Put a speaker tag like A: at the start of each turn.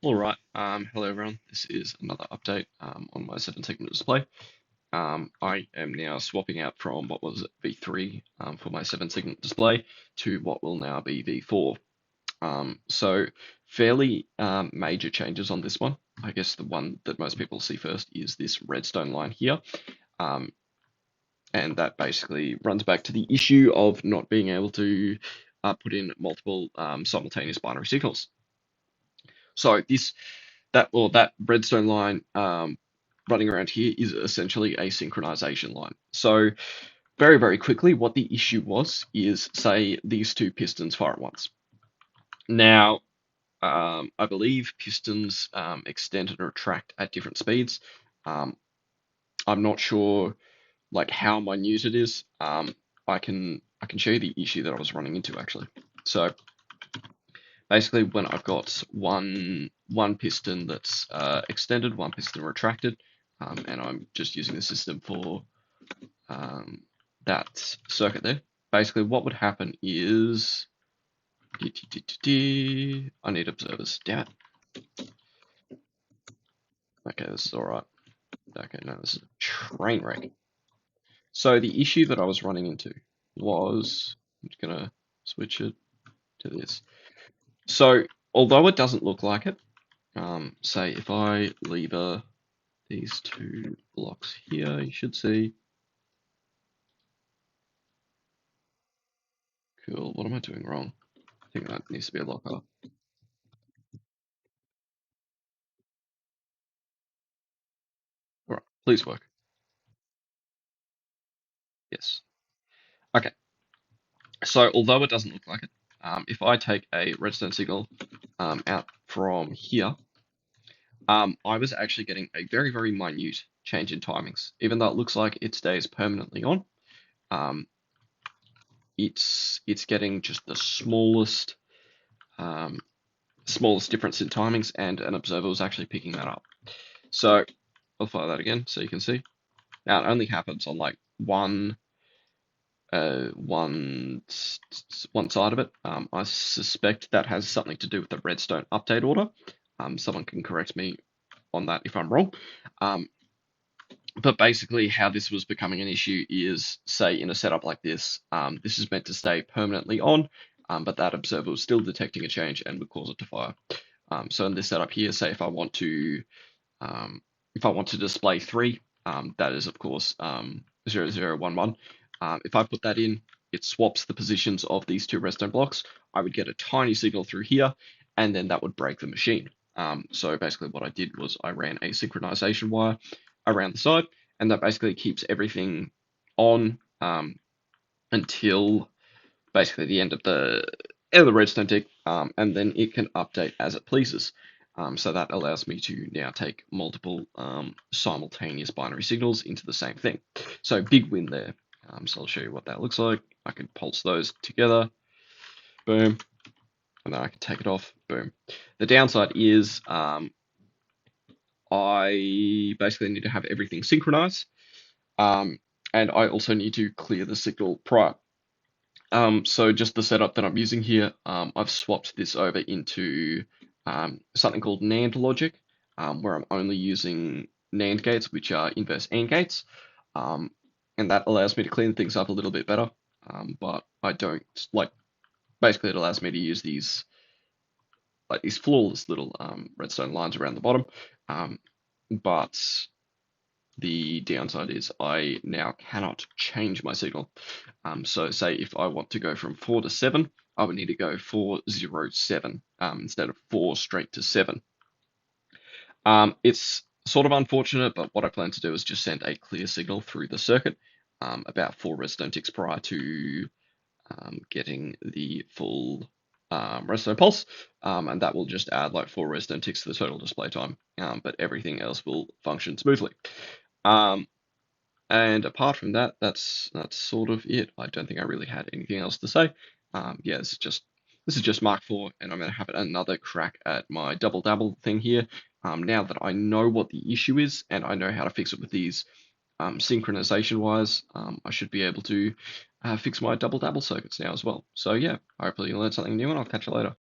A: All right. Hello everyone. This is another update on my 7 segment display. I am now swapping out from what was V3 for my 7 segment display to what will now be V4. So fairly major changes on this one. I guess the one that most people see first is this redstone line here. Um, and that basically runs back to the issue of not being able to put in multiple simultaneous binary signals. So that redstone line running around here is essentially a synchronization line. So very, very quickly, what the issue was is, say, these two pistons fire at once. Now, I believe pistons extend and retract at different speeds. Um, I'm not sure like how minute it is. I can show you the issue that I was running into actually. So basically, when I've got one piston that's extended, one piston retracted, and I'm just using the system for that circuit there. Basically, what would happen is I need observers. Damn it. Okay, this is all right. Okay, no, this is a train wreck. So the issue that I was running into was, I'm just gonna switch it to this. So although it doesn't look like it, say if I lever these two blocks here, you should see. Cool. What am I doing wrong? I think that needs to be a locker. All right, please work. Yes. Okay. So although it doesn't look like it, if I take a redstone signal out from here, I was actually getting a very, very minute change in timings. Even though it looks like it stays permanently on, um, it's getting just the um, smallest difference in timings, and an observer was actually picking that up. So I'll fire that again so you can see. Now it only happens on like one side of it. I suspect that has something to do with the redstone update order. Someone can correct me on that if I'm wrong. But basically, how this was becoming an issue is, say, in a setup like this, this is meant to stay permanently on, but that observer was still detecting a change and would cause it to fire. So in this setup here, say if I want to display 3, that is of course 0011. If I put that in, it swaps the positions of these two redstone blocks. I would get a tiny signal through here, and then that would break the machine. So basically what I did was I ran a synchronization wire around the side, and that basically keeps everything on until basically the end of the redstone tick, and then it can update as it pleases. So that allows me to now take multiple simultaneous binary signals into the same thing. So big win there. So I'll show you what that looks like. I can pulse those together, boom, and then I can take it off, boom. The downside is I basically need to have everything synchronized, and I also need to clear the signal prior. So just the setup that I'm using here, I've swapped this over into something called NAND logic, where I'm only using NAND gates, which are inverse AND gates, and that allows me to clean things up a little bit better. But I don't like. Basically, it allows me to use these flawless little redstone lines around the bottom. But the downside is I now cannot change my signal. So say if I want to go from 4 to 7, I would need to go 4, 0, 7 instead of 4 straight to 7. It's sort of unfortunate, but what I plan to do is just send a clear signal through the circuit about 4 redstone ticks prior to getting the full redstone pulse, and that will just add like 4 redstone ticks to the total display time, but everything else will function smoothly. And apart from that, that's sort of it. I don't think I really had anything else to say. Yeah, this is just Mk4, and I'm going to have another crack at my double dabble thing here. Now that I know what the issue is and I know how to fix it with these synchronization wires, I should be able to fix my double dabble circuits now as well. So yeah, hopefully you learned something new, and I'll catch you later.